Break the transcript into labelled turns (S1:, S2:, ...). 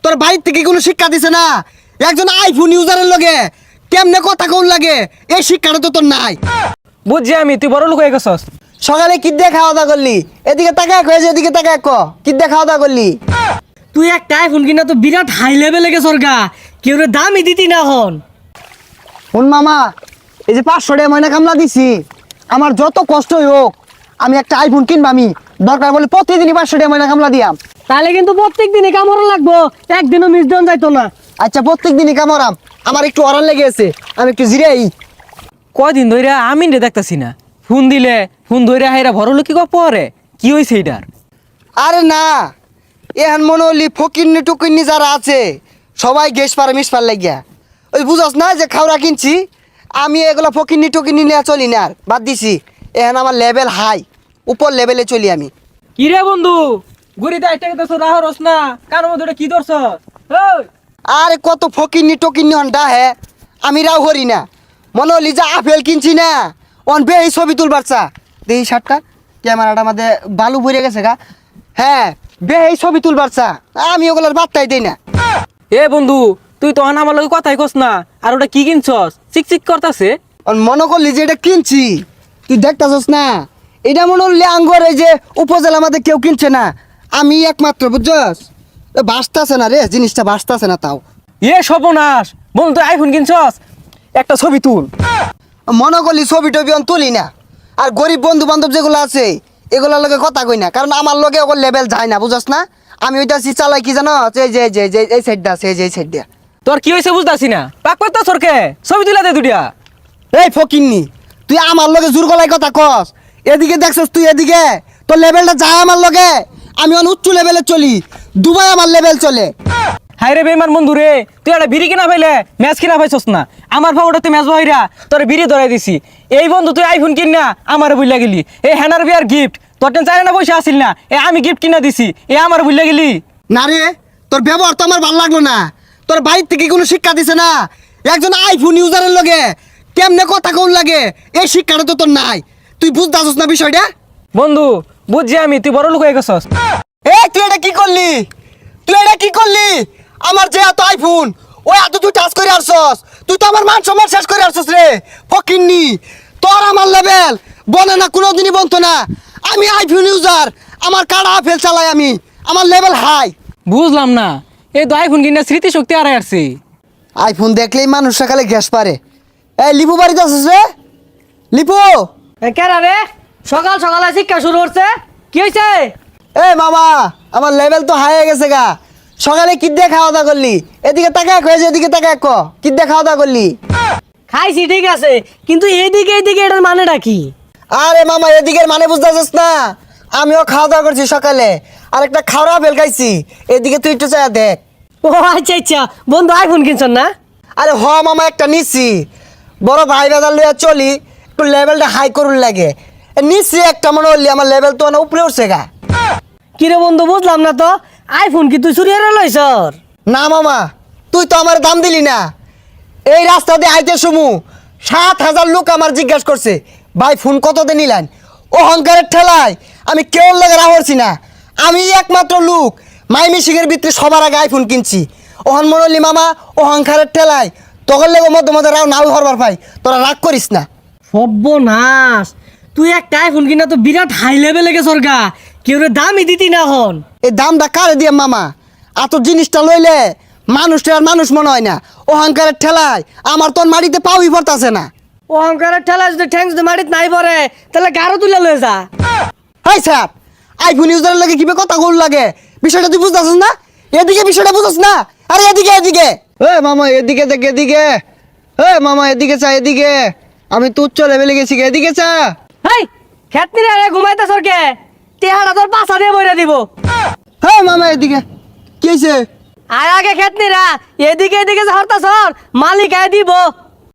S1: তোর বাড়ির থেকে কোনো শিক্ষা দিছে না? একজন আইফোন ইউজারের লগে কেমনে কথা কোন লাগে এই শিক্ষাটা তো তোর নাই।
S2: বুঝছি আমি, তুই বড় লোক হয়ে গেছস।
S1: সকালে কি দিয়ে খাওয়া দাওয়া করলি? এদিকে তাকায় কয়েছে, এদিকে তাকায় ক কি দিয়ে খাওয়া দাওয়া করলি?
S3: তুই একটা আইফোন কিনা তো বিরাট হাই লেভেলে গেছর গা, কেউ রে দামই দিতি না হন।
S1: শুন মামা, এই যে 500 টাকা ময়না কামলা দিছি, আমার যত কষ্টই হোক আমি একটা আইফোন কিনবা। আমি দরকার বলে প্রতিদিনই 500 টাকা ময়না কামলা দিয়াম।
S3: তাহলে কিন্তু প্রত্যেক দিনই কামড় লাগবো, একদিনও মিস দেন যাইতো না।
S1: আচ্ছা প্রত্যেক দিনই কামড়াম, আমার একটু অরান লেগে আছে, আমি একটু জিরাই।
S2: কয়দিন ধরে আমি রে দেখতাছি না, ফোন দিলে ফোন ধরে হাইরা বড় লোক কি পরে কি হয়েছে এটার?
S1: আরে না, এখন মনে হলি ফকিন্নি টুকিন্নি যারা আছে সবাই গ্যাস পারে মিস পার লাগিয়া। ওই বুঝস না যে খাওয়া কিনছি, আমি এগুলো ফকিন্নি টুকিন্নি নিয়ে চলি না, আর বাদ দিছি। এখন আমার লেভেল হাই, উপর লেভেলে চলি আমি।
S2: কি রে বন্ধু, গুড়িতে একটা কথা রাহরস না, কার মধ্যে ওটা কি ধরছ? ওই
S1: আরে কত ফকিন্নি টকিন্নি হন হ্যাঁ, আমি রাও হরি না। মনে হলি যে আপেল কিনছি না, অন বে এই ছবি তুলবার চা দেই শার্টটা ক্যামেরাটা আমাদের বালু ভরে গেছে গা। হ্যাঁ বে এই ছবি তুলবার চা, আমি ওগুলোর বার্তাই দিই না।
S2: এ বন্ধু, তুই তো আমার লগে কথাই কস না, আর ওটা কি কিনছস? চিক চিক করতাছে।
S1: মনে করলি যে এটা কিনছি, তুই দেখতাছস না? এটা মনে হলি আঙ্গর এই যে উপজেলা আমাদের কেউ কিনছে না, আমি একমাত্র, বুঝছস? বাঁচতাছে না রে, জিনিসটা বাঁচতাছে না। তাও
S2: এ সর্বনাশ বন্ধু, তুই আইফোন কিনছস, একটা ছবি তুল।
S1: মনে করলি ছবি টবি অন তুলি না, আর গরিব বন্ধু বান্ধব যেগুলো আছে এগুলোর লগে কথা কই না, কারণ আমার লগে ওগুলো লেভেল যায় না, বুঝছস না? আমি ওইটা চালাই কি জানো, এই যে যে যে এই সাইডটা আছে, এই যে এই সাইডটা।
S2: তোর কি হয়েছে বুঝতাছি না, পাক পাত্তা সরকে ছবি তুলা দে দুটিয়া।
S1: এই ফকিন্নি, তুই আমার লগে জোর গলায় কথা কস। এদিকে দেখছস তুই, এদিকে তোর লেভেলটা যায় আমার লগে। আমি অন উচ্চ লেভেলে চলি, দুবাই আমার লেভেল চলে।
S2: হাই রে বেমান বন্ধু রে, তুই একটা বিড়ি কিনা পাইলে ম্যাচ কিনা পাইছস না। আমার ভাবটা তুই ম্যাচ বহিরা তোর বিড়ি ধরাই দিছি। এই বন্ধু তুই আইফোন কিন না আমার বুঝলা গেলি। এই হ্যানার বিয়ার গিফট তোর টেন চাই না পয়সা আসিল না, এ আমি গিফট কিনা দিছি, এ আমার বুঝলা গেলি।
S1: না রে, তোর ব্যবহার তো আমার ভালো লাগলো না। তোর বাড়ির থেকে কোনো শিক্ষা দিছে না? একজন আইফোন ইউজারের লগে কেমনে কথা কোন লাগে এই শিক্ষাটা তো তোর নাই। তুই বুঝতেছস না বিষয়টা?
S2: বন্ধু বুঝছি আমি, তুই বড় লোক হয়ে গেছস।
S1: এই তুই এটা কি করলি? তুই এটা কি করলি? আমার যে এত আইফোন, ওই এত তুই টাচ করে আসছস, তুই তো আমার মান সম্মান শেষ করে আসছস রে ফকিন্নি। তোর আমার লেভেল বনে না, কোনোদিনই বলতো না। আমি আইফোন ইউজার, আমার কাড়া আপেল চালাই আমি, আমার লেভেল হাই।
S2: বুঝলাম না, এই তো আইফোন কিনা স্মৃতিশক্তি হারাই আসছে।
S1: আইফোন দেখলেই মানুষ সকালে গ্যাস পারে। এই লিপু বাড়িতে আসছিস রে? লিপু,
S3: কেরা রে সকাল সকালে শিক্ষা শুরু করছে, কি হয়েছে?
S1: এই মামা, আমার লেভেল তো হাই হয়ে গেছে গা। সকালে কি দিয়ে খাওয়া দাওয়া করলি? এদিকে তাকায় কয়েছে, এদিকে তাকায় ক কি দিয়ে খাওয়া দাওয়া করলি?
S3: খাইছি ঠিক আছে, কিন্তু এইদিকে এইদিকে এটার মানেটা কি?
S1: আরে মামা, এদিকের মানে বুঝতেছিস না? আমিও খাওয়া দাওয়া করছি সকালে, আর একটা খাওয়া বেল খাইছি। এদিকে তুই একটু চাই দেখ।
S3: ও আচ্ছা আচ্ছা, বন্ধু আইফোন কিনছেন না?
S1: আরে হ মামা, একটা নিচ্ছি, বড় ভাই বাজার লইয়া চলি, একটু লেভেলটা হাই করুন লাগে। নিচ্ছি একটা, মনে হলি আমার লেভেল তো অনেক উপরে উঠছে গা।
S3: কিরে বন্ধু বুঝলাম না তো, আইফোন কি তুই চুরি হারা লইছর?
S1: না মামা, তুই তো আমার দাম দিলি না। এই রাস্তা দিয়ে আইতে সমু 7,000 লোক আমার জিজ্ঞাসা করছে, ভাই ফোন কত দিয়ে নিলেন? অহংকারের ঠেলায় আমি কেউ লাগে রাহরছি না। আমি একমাত্র লোক মাই মিশিংয়ের ভিতরে সবার আগে আইফোন কিনছি। ওহন মনলি মামা, অহংকারের ঠেলায় তখন লেগে মধ্যে মধ্যে রাও নাও হরবার ভাই, তোরা রাগ করিস না।
S3: সর্বনাশ, তুই একটা আইফোন কিনা তো বিরাট হাই লেভেলে গেছর গা, কেউ রে দামই দিতি না হন।
S1: এই দামটা কারে দিয়ে মামা? এত জিনিসটা লইলে মানুষটা আর মানুষ মনে হয় না। অহংকারের ঠেলায় আমার তোর মাটিতে পাউই পড়তাছে না।
S3: অহংকারের ঠেলা যদি ঠ্যাংস যদি মাটিত নাই পড়ে, তাহলে গাড়ো তুলে লয়ে যা।
S1: হাই স্যার, আইফোন ইউজারের লাগে কিভাবে কথা বল লাগে, বিষয়টা তুই বুঝতেছিস না? এদিকে বিষয়টা বুঝছ না? আরে এদিকে এদিকে, এ মামা এদিকে দেখ, এদিকে। এ মামা এদিকে চা, এদিকে। আমি তো উচ্চ লেভেলে গেছি, এদিকে চা।
S3: হেই খেতনি রে ঘুমাইতে সরকে, তেহারা তোর পাশা দিয়ে বইরা দিব।
S1: হ্যাঁ মামা এদিকে, কি হয়েছে?
S3: আর আগে খেতনি রা, এদিকে এদিকে হরতা সর, মালিক আয় দিব।